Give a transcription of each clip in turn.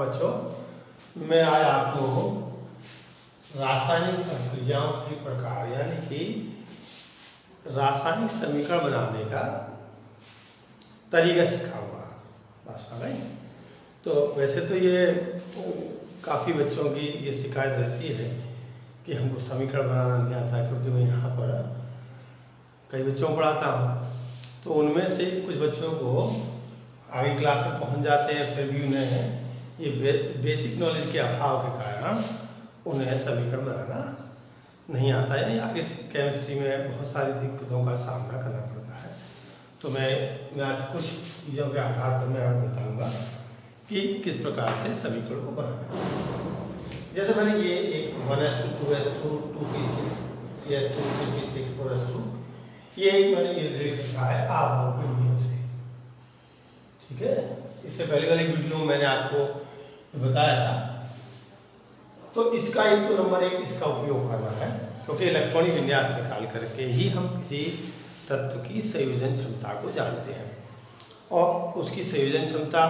बच्चों, मैं आज आपको रासायनिक अभिक्रियाओं के प्रकार यानी कि रासायनिक समीकरण बनाने का तरीका सिखाऊंगा। बात समझ आई? तो वैसे तो ये काफ़ी बच्चों की ये शिकायत रहती है कि हमको समीकरण बनाना नहीं आता, क्योंकि मैं यहाँ पर कई बच्चों को पढ़ाता हूँ, तो उनमें से कुछ बच्चों को आगे क्लास में पहुँच जाते हैं, फिर भी उन्हें ये बेसिक नॉलेज के अभाव के कारण उन्हें समीकरण बनाना नहीं आता है। आगे केमिस्ट्री में बहुत सारी दिक्कतों का सामना करना पड़ता है। तो मैं आज कुछ चीज़ों के आधार पर मैं आपको बताऊंगा कि किस प्रकार से समीकरण को बनाना है। जैसे मैंने ये एक 1s2 2s2 2p6 3s2 3p6 4s2 ये एक मैंने ये लिखा है आभाव के नियम से, ठीक है। इससे पहले वाली वीडियो में मैंने आपको बताया था। तो इसका एक तो नंबर एक इसका उपयोग करना है, क्योंकि इलेक्ट्रॉनिक विन्यास निकाल करके ही हम किसी तत्व की संयोजन क्षमता को जानते हैं, और उसकी संयोजन क्षमता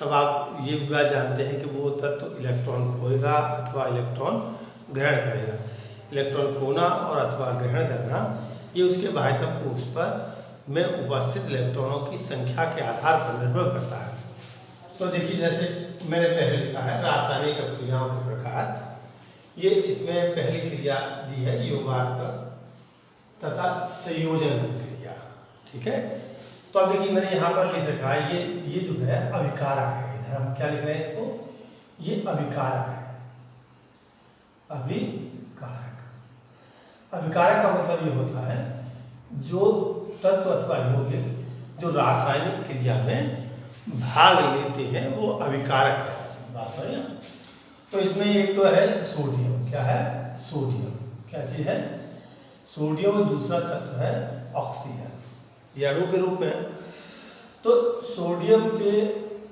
तब आप ये भी बात जानते हैं कि वो तत्व इलेक्ट्रॉन खोएगा अथवा इलेक्ट्रॉन ग्रहण करेगा। इलेक्ट्रॉन खोना और अथवा ग्रहण करना ये उसके बाह्यतम कोश पर में उपस्थित इलेक्ट्रॉनों की संख्या के आधार पर निर्भर करता है। तो देखिए, जैसे मैंने पहले लिखा है रासायनिक अभिक्रियाओं के प्रकार, ये इसमें पहली क्रिया दी है योगात्मक तथा संयोजन क्रिया, ठीक है। तो अब देखिए मैंने यहाँ पर लिख रखा है ये जो है अभिकारक है। इधर हम क्या लिख रहे हैं इसको, ये अभिकारक है। अभिकारक का मतलब ये होता है जो तत्व अथवा यौगिक जो रासायनिक क्रिया में भाग लेते हैं वो अभिकारक है। बात है। तो इसमें एक तो है सोडियम। क्या है? सोडियम। क्या चीज है? सोडियम। दूसरा तत्व है ऑक्सीजन, ये अणु के रूप में। तो सोडियम के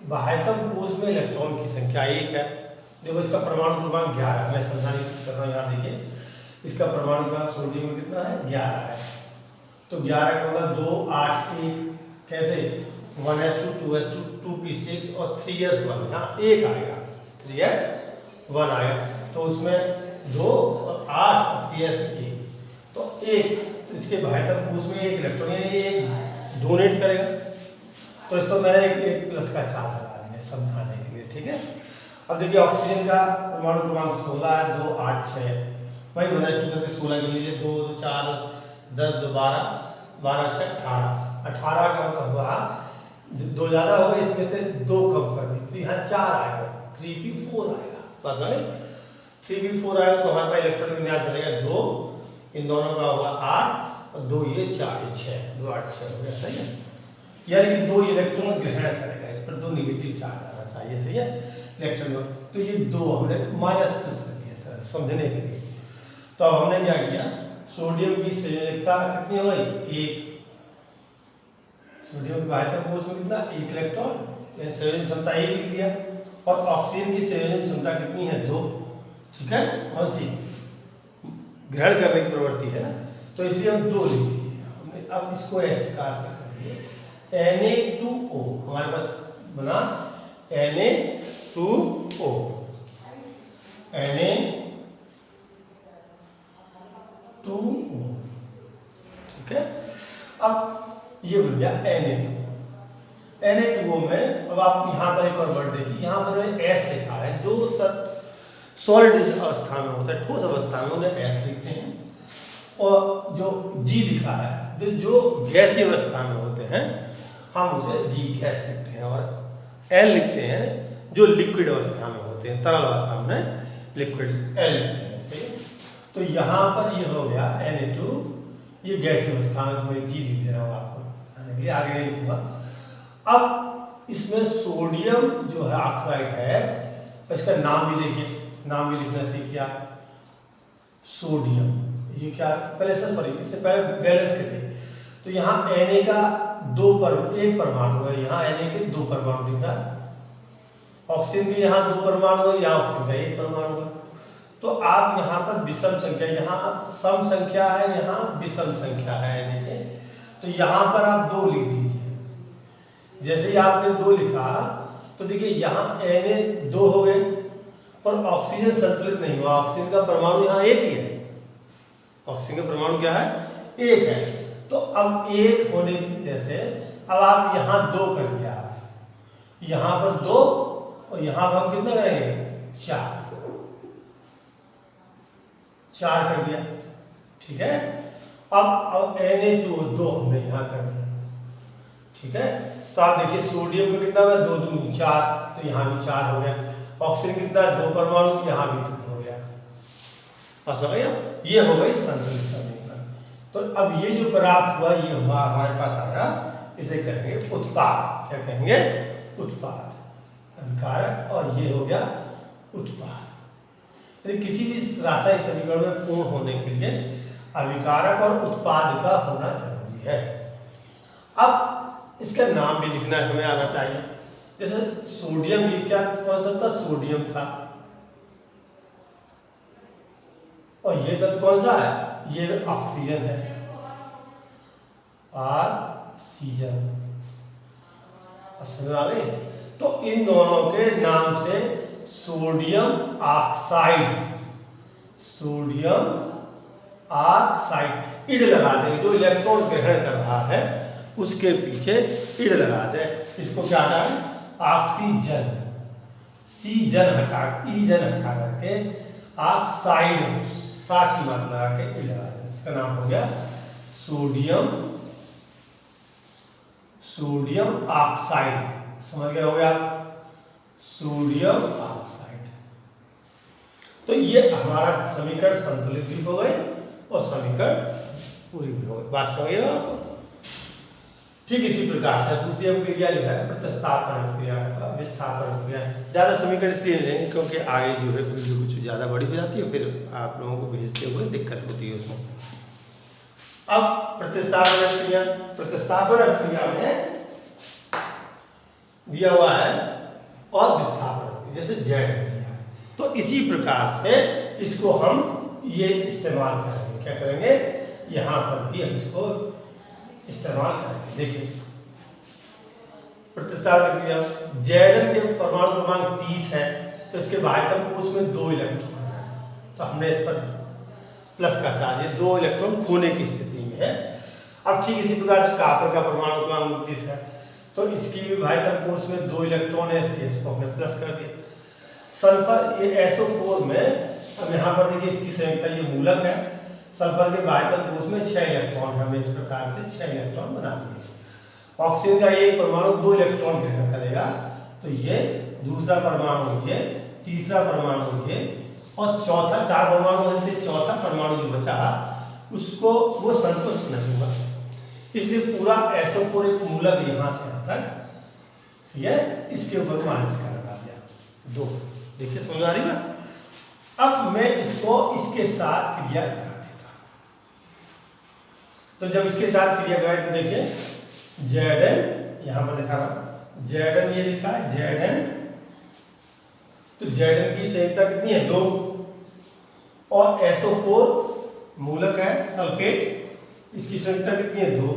बाह्यतम कोश में इलेक्ट्रॉन की संख्या 1 है। देखो इसका परमाणु क्रमांक 11, मैं समझाने की कर रहा हूँ। यहाँ देखिए इसका परमाणु क्रमांक सोडियम में कितना है? 11 है। तो 11 का मतलब 2 8 1 कैसे 1s2 2s2 2p6 और 3s1, यहाँ 1 आएगा, 3s1 आएगा। तो उसमें 2 और 8 और 3s में 1, तो 1। तो इसके बाह्यतम कोश में 1 इलेक्ट्रॉन यानी 1 डोनेट करेगा। तो इसको मैंने एक प्लस का चार्ज लगा दिया समझाने के लिए, ठीक है। अब देखिए ऑक्सीजन का परमाणु क्रमांक 16 है, 2 8 6, वही 1s2 करके 16 के लीजिए, 2 2 4 10 2 12 12 6 18 का मतलब हुआ 2 ज़्यादा हो गए, इसमें से 2 कम कर दी, तो यहाँ 4 आएगा, 3p4 आएगा। बस है 3p4 आएगा। तो हमारे पास इलेक्ट्रॉन विन्यास बनेगा 2, इन दोनों का होगा 8 और 2 ये 4 ये 6, 2 8 6 हो गया, सही है। यानी कि 2 इलेक्ट्रॉन ग्रहण करेगा, इस पर 2 निगेटिव चार्ज आना चाहिए, सही है इलेक्ट्रॉन। तो ये 2 हमने माइनस प्लस कर दिया समझने के लिए। तो अब हमने क्या किया, सोडियम की संयोजकता कितनी हो गई? 1। सोडियम के बाह्यतम कोश में कितना? 1 इलेक्ट्रॉन, संयोजन क्षमता 1 लिख दिया। और ऑक्सीजन की संयोजन क्षमता कितनी है? 2, ठीक है। कौन सी? ग्रहण करने की प्रवृत्ति है ना, तो इसलिए हम 2 लिख दिए हमने। अब इसको ऐसे कार से करिए, Na2O हमारे पास बना Na2O, Na2O, ठीक है। अब ये बन गया Na2O में। अब आप यहाँ पर एक और वर्ड देखिए, यहाँ पर S लिखा है। जो तत्व सॉलिड अवस्था में होता है, ठोस अवस्था में, उन्हें S लिखते हैं। और जो G लिखा है जो गैसीय अवस्था में होते हैं, हम उसे G गैस लिखते हैं। और L लिखते हैं जो लिक्विड अवस्था में होते हैं, तरल अवस्था में लिक्विड L लिखते हैं, सही। तो यहाँ पर ये हो गया Na2, ये गैसीय अवस्था में, तो मैं G लिख दे रहा हूँ आपको, आगे नहीं लिखूंगा। अब इसमें सोडियम जो है ऑक्साइड है, तो इसका नाम भी देखिए, नाम भी लिखना सीखिए आप, सोडियम। ये क्या पहले से, सॉरी इससे पहले बैलेंस करिए। तो यहाँ Na का 1 परमाणु है, यहाँ Na के 2 परमाणु दिख रहा है। ऑक्सीजन के यहाँ 2 परमाणु है, यहाँ ऑक्सीजन का 1 परमाणु है। तो आप यहाँ पर विषम संख्या, यहाँ सम संख्या है, यहाँ विषम संख्या है Na के, तो यहाँ पर आप 2 लिख दीजिए। जैसे ही आपने 2 लिखा तो देखिए यहाँ Na 2 हो गया, पर ऑक्सीजन संतुलित नहीं हुआ। ऑक्सीजन का परमाणु यहाँ एक ही है, ऑक्सीजन का परमाणु क्या है, एक है। तो अब एक होने की वजह से अब आप यहाँ 2 कर दिया, यहाँ पर 2 और यहाँ पर हम कितना करेंगे 4 कर दिया, ठीक है। अब Na2 2 हमने यहाँ कर दिया, ठीक है। तो आप देखिए सोडियम का कितना हो गया 2 दूनी 4, तो यहाँ भी 4 हो गया। ऑक्सीजन कितना 2 परमाणु, यहाँ भी 2 हो गया। बस हो गया, ये हो गई संतुलित समीकरण। तो अब ये जो प्राप्त हुआ ये हमारे पास आया, इसे कहेंगे उत्पाद। क्या कहेंगे, उत्पाद। अभिकारक और ये हो गया उत्पाद। तो किसी भी रासायनिक समीकरण में पूर्ण होने के लिए अभिकारक और उत्पाद का होना जरूरी है। अब इसका नाम भी लिखना हमें आना चाहिए। जैसे सोडियम, ये क्या कौन सा था, सोडियम था, और ये तत्व कौन सा है, ये ऑक्सीजन है, ऑक्सीजन। समझ आ गई। तो इन दोनों के नाम से सोडियम ऑक्साइड, सोडियम ऑक्साइड इड लगा देंगे। जो इलेक्ट्रॉन ग्रहण कर रहा है उसके पीछे इड लगा दे। इसको क्या कहें, ऑक्सीजन। सी जन हटा, ई जन हटा करके ऑक्साइड, सा की मात्रा लगा के इड लगा दे। इसका नाम हो गया सोडियम, सोडियम ऑक्साइड। समझ गए हो गया, सोडियम ऑक्साइड। तो ये हमारा समीकरण संतुलित भी हो गए और समीकरण पूरी भी हो गई। बात हो गई आपको। ठीक इसी प्रकार से दूसरी हम क्रिया जो है प्रतिस्थापन क्रिया अथवा विस्थापन क्रिया। ज़्यादा समीकरण इसलिए नहीं लेंगे क्योंकि आगे जो है वीडियो कुछ ज़्यादा बड़ी हो जाती है, फिर आप लोगों को भेजते हुए दिक्कत होती है उसमें। अब प्रतिस्थापन क्रिया, प्रतिस्थापन क्रिया में दिया हुआ है और विस्थापन जैसे जेड किया है, तो इसी प्रकार से इसको हम ये इस्तेमाल करेंगे। क्या करेंगे, यहाँ पर भी हम इसको इस्तेमाल करेंगे। देखिए प्रतिस्थापन क्रिया, जेड के परमाणु क्रमांक 30 है, तो इसके बाह्यतम कोश में 2 इलेक्ट्रॉन है, तो हमने इस पर प्लस का चार्ज, 2 इलेक्ट्रॉन खोने की स्थिति में है। अब ठीक इसी प्रकार से कापर का परमाणु क्रमांक 29 है, तो इसकी भी बाह्यतम कोश में 2 इलेक्ट्रॉन है, इसलिए इसको हमने प्लस कर दिया। सल्फर, ये SO4 में अब यहाँ पर देखिए इसकी संयुक्ता, ये मूलक है। सल्फर के बाह्यतम कोश में 6 इलेक्ट्रॉन है, हमने इस प्रकार से 6 इलेक्ट्रॉन बना दिए। ऑक्सीजन का एक परमाणु 2 इलेक्ट्रॉन ग्रहण करेगा, तो ये दूसरा परमाणु ये, तीसरा परमाणु ये, और चौथा, 4 परमाणु है इसलिए चौथा परमाणु जो बचा उसको वो संतुष्ट नहीं हुआ, इसलिए पूरा SO4 एक मूलक यहाँ से आकर ये इसके ऊपर माइनस का लगा दिया 2। देखिए समझ आ रही है। अब मैं इसको इसके साथ क्रिया करा देता हूं। तो जब इसके साथ क्रिया कराए तो देखिए Zn यहां पर लिखा है, Zn ये लिखा है Zn, तो Zn की संयुक्ता कितनी है 2, और SO4 मूलक है सल्फेट, इसकी संयुक्ता कितनी है 2,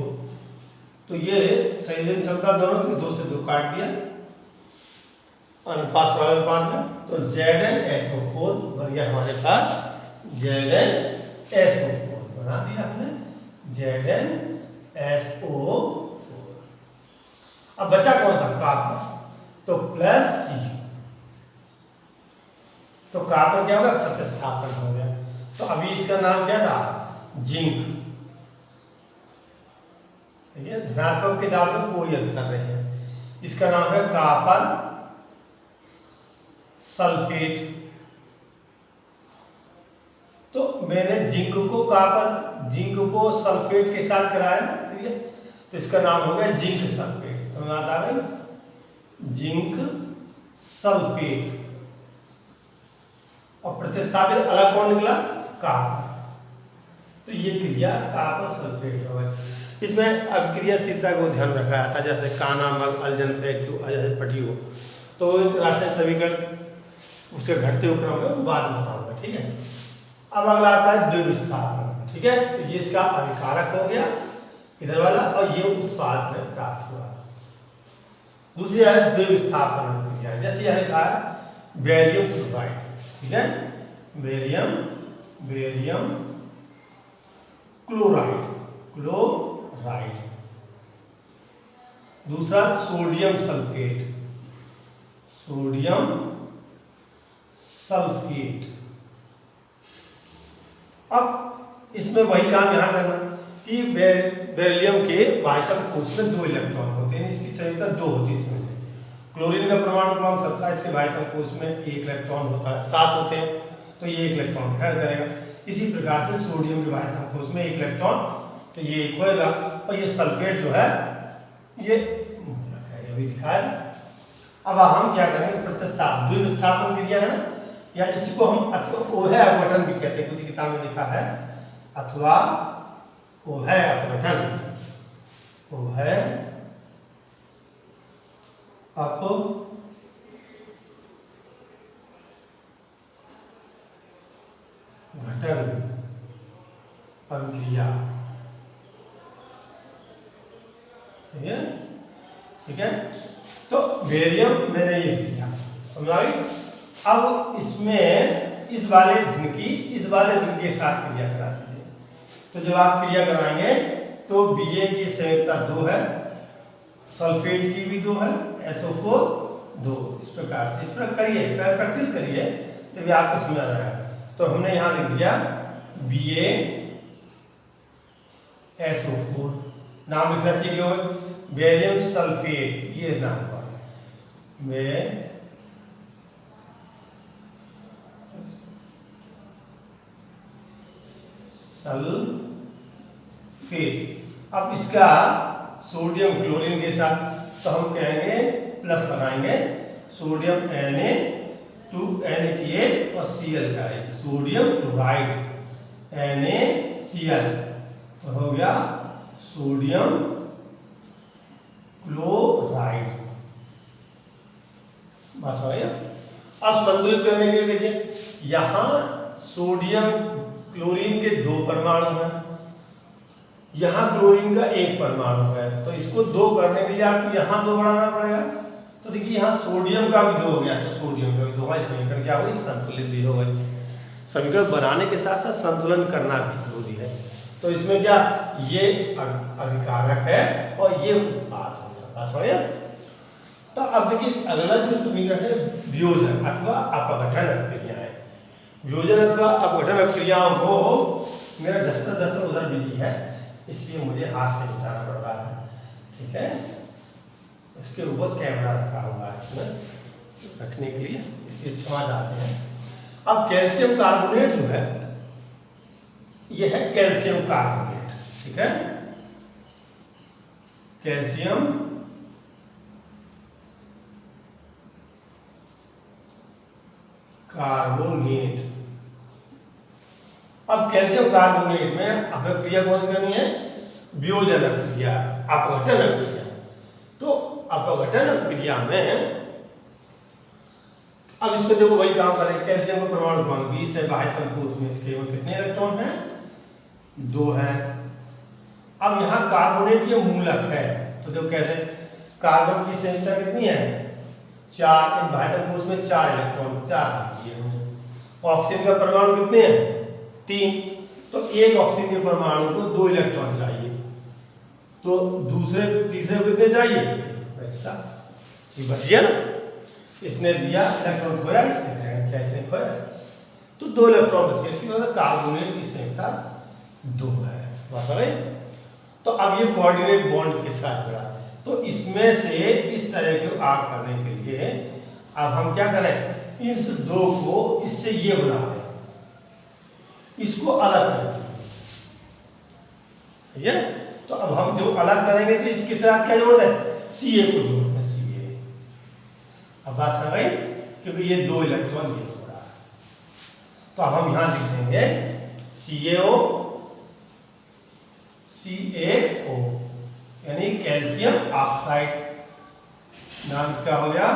तो ये संयोजन क्षमता दोनों की 2 से 2 काट दिया अनुपात वाले अनुपात में, तो ZnSO4 बन गया हमारे पास ZnSO4 बना दिया हमने ZnSO4। अब बचा कौन सा, कापर, तो प्लस C, तो कापर क्या होगा, प्रतिस्थापन हो गया। तो अभी इसका नाम क्या था, जिंक। धनात्मक के दाब में कोई अंतर नहीं है, इसका नाम है कापर सल्फेट। तो मैंने जिंक को कापर, जिंक को सल्फेट के साथ कराया ना क्रिया, तो इसका नाम हो गया जिंक सल्फेट। समझ आता है, जिंक सल्फेट। और प्रतिस्थापित अलग कौन निकला, कापर, तो ये क्रिया कापर सल्फेट हो गई। इसमें अभिक्रियाशीलता को ध्यान रखा जाता है, जैसे काना मग अल्जन फैक्टू पटी हो, तो रासायनिक समीकरण उसके घटते हुए क्रम में बाद में बताऊंगा, ठीक है। अब अगला आता है द्विविस्थापन, ठीक है। तो ये इसका अभिकारक हो गया इधर वाला, और ये उत्पाद में प्राप्त हुआ। दूसरी है द्विविस्थापन क्रिया, जैसे यह लिखा है बैरियम क्लोराइड, ठीक है, बेरियम क्लोराइड। दूसरा सोडियम सल्फेट। अब इसमें वही काम यहां करना कि बेरिलियम के बाह्यतम कोश में 2 इलेक्ट्रॉन होते हैं, इसकी संयोजकता 2 होती है इसमें। क्लोरीन का परमाणु क्रमांक 17, इसके बाह्यतम कोश में 1 इलेक्ट्रॉन होता है, 7 होते हैं, तो ये 1 इलेक्ट्रॉन ग्रहण करेगा। इसी प्रकार से सोडियम के बाह्यतम कोश में 1 इलेक्ट्रॉन, तो ये 1 होएगा। और ये सल्फेट जो है ये अभी दिखाया। अब हम क्या करेंगे, प्रतिस्थापन, द्विविस्थापन क्रिया है ना, या इसको हम ओहे अपघटन भी कहते हैं, कुछ किताब में लिखा है, अथवा ओहे अपघटन, ओहे अपघटन अभिक्रिया। ठीक है, तो बेरियम मैंने ये लिया, समझा गई। अब इसमें इस वाले धन के साथ क्रिया करा दीजिए। तो जब आप क्रिया कराएंगे तो Ba की संयोजकता 2 है, सल्फेट की भी 2 है, SO4 2। इस प्रकार से, इस पर करिए, प्रैक्टिस करिए, तभी आपको समझ आ जाएगा। तो हमने यहाँ लिख दिया BaSO4, नाम लिखना चाहिए हो, बेरियम सल्फेट, ये नाम हुआ सल्फेट। अब इसका सोडियम क्लोरीन के साथ, तो हम कहेंगे प्लस लगाएंगे, सोडियम Na2Na और Cl का है, सोडियम क्लोराइड NaCl, तो हो गया सोडियम क्लोराइड। बस हो गया। अब संतुलित करने के लिए देखिए, यहां सोडियम क्लोरीन के 2 परमाणु हैं, यहां क्लोरीन का 1 परमाणु है, तो इसको 2 करने के लिए आपको यहां 2 बढ़ाना पड़ेगा। तो देखिए यहां सोडियम का भी 2 हो गया, तो सोडियम का भी 2 है, समीकरण क्या होगी, संतुलित भी होगा। समीकरण बनाने के साथ साथ संतुलन करना भी जरूरी है। तो इसमें क्या, ये अभिकारक है और ये उत्पाद होगा। तो अब देखिए अगला जो समीकरण है, वियोजन अथवा अपघटन क्रियाएं। वियोजन अथवा अपघटन क्रियाओं को, मेरा दस्तर उधर बिजी है, इसलिए मुझे हाथ से उठाना पड़ रहा है, ठीक है। उसके ऊपर कैमरा रखा हुआ है इसमें रखने के लिए, इसलिए क्षमा चाहते हैं। अब कैल्शियम कार्बोनेट जो है, यह है कैल्शियम कार्बोनेट, ठीक है, कैल्शियम कार्बोनेट। अब कैल्शियम कार्बोनेट में हमें क्रिया कौन सी करनी है, वियोजन क्रिया, अपघटन क्रिया। तो अपघटन क्रिया में अब इसको देखो वही काम करेंगे, कैल्शियम का परमाणु क्रमांक 20 है, बाह्यतम कोश में इसके में कितने इलेक्ट्रॉन हैं, 2 हैं। अब यहाँ कार्बोनेट ये मूलक है, तो देखो कैसे, कार्बन की संख्या कितनी है, 4, बाह्यतम कोश में 4 इलेक्ट्रॉन, 4 ऑक्सीजन का परमाणु कितने हैं, 3, तो एक ऑक्सीजन के परमाणु को 2 इलेक्ट्रॉन चाहिए, तो तीसरे को कितने चाहिए, एक्स्ट्रा, ये बच गया ना, इसने दिया इलेक्ट्रॉन खोया, इसने क्या इसने खोया, तो 2 इलेक्ट्रॉन बच गए। इसी मतलब कार्बोनेट की संख्या 2 है, बात है। तो अब ये कोऑर्डिनेट बॉन्ड के साथ जुड़ा, तो इसमें से इस तरह के आग करने के लिए अब हम क्या करें, इस 2 को इससे ये बना दें, इसको अलग करें, ठीक है। तो अब हम जो अलग करेंगे तो इसके साथ क्या जोड़ दें, Ca को जोड़ दें, Ca। अब बात समझ गई, क्योंकि ये 2 इलेक्ट्रॉन ये हो रहा है, तो अब हम यहां लिख देंगे CaO, यानी कैल्शियम ऑक्साइड, नाम इसका हो गया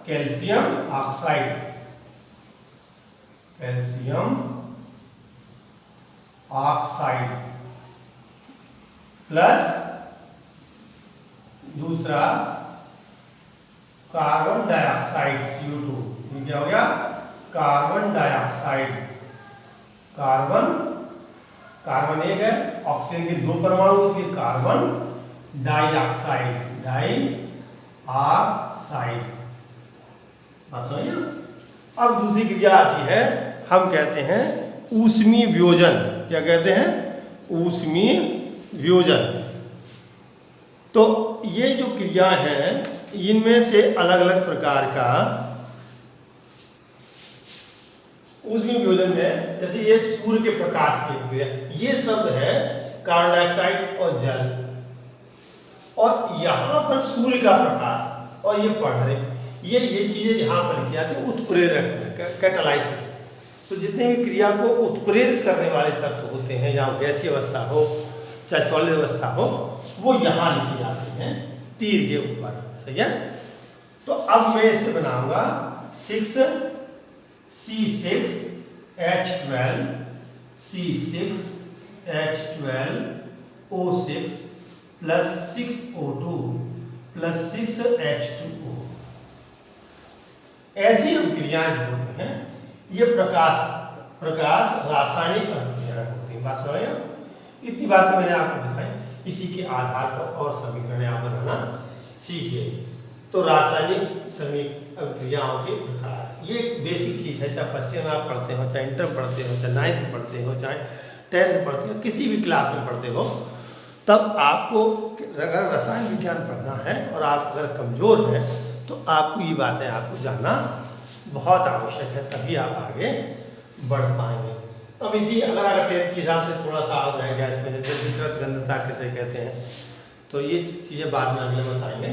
calcium oxide, calcium oxide plus दूसरा कार्बन डाइऑक्साइड CO2, ये क्या हो गया कार्बन डाइऑक्साइड, कार्बन एक है, ऑक्सीजन के 2 परमाणु, इसलिए कार्बन डाइऑक्साइड, डाइऑक्साइड। बात समझिए। अब दूसरी क्रिया आती है, हम कहते हैं ऊष्मीय वियोजन। क्या कहते हैं? ऊष्मीय वियोजन। तो ये जो क्रिया है, इनमें से अलग अलग प्रकार का ऊष्मीय वियोजन है। जैसे ये सूर्य के प्रकाश की क्रिया, ये शब्द है कार्बन डाइऑक्साइड और जल, और यहाँ पर सूर्य का प्रकाश, और ये पढ़ रहे, ये चीजें यहाँ पर लिखी जाती है उत्प्रेरक, कैटालाइसिस। तो जितने भी क्रिया को उत्प्रेरित करने वाले तत्व होते हैं, या गैसीय अवस्था हो चाहे सॉलिड अवस्था हो, वो यहाँ लिखी जाती हैं तीर के ऊपर। सही है। तो अब मैं इसे बनाऊंगा 6C6H12 C6H12O6 plus 6O2 plus 6H2O। ऐसी क्रियाएं होती हैं, ये प्रकाश रासायनिक क्रियाएं होती हैं। बात समझ, इतनी बात मैंने आपको बताई। इसी के आधार पर और समीकरण आप बनाना सीखिए। तो रासायनिक क्रियाओं के प्रकार, ये बेसिक चीज है। चाहे फर्स्ट ईयर में आप पढ़ते हो, चाहे इंटर पढ़ते हो, चाहे 9th पढ़ते हो, चाहे 10th पढ़ते हो, किसी भी क्लास में पढ़ते हो, तब आपको अगर रसायन विज्ञान पढ़ना है और आप अगर कमजोर हैं, तो आपको ये बातें आपको जानना बहुत आवश्यक है, तभी आप आगे बढ़ पाएंगे। अब इसी अगर 10th के हिसाब से थोड़ा सा आप रह गया इसमें, जैसे विकृत गंधता कैसे कहते हैं, तो ये चीज़ें बाद में अगले बताएंगे।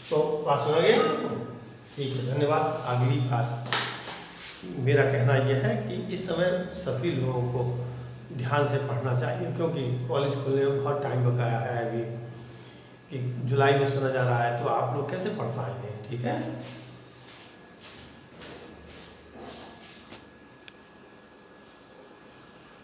तो बात सुना गया? ठीक है, धन्यवाद। अगली बात मेरा कहना यह है कि इस समय सभी लोगों को ध्यान से पढ़ना चाहिए, क्योंकि कॉलेज खुलने में बहुत टाइम बकाया है अभी, कि जुलाई में सुना जा रहा है, तो आप लोग कैसे पढ़ पाएंगे? ठीक है।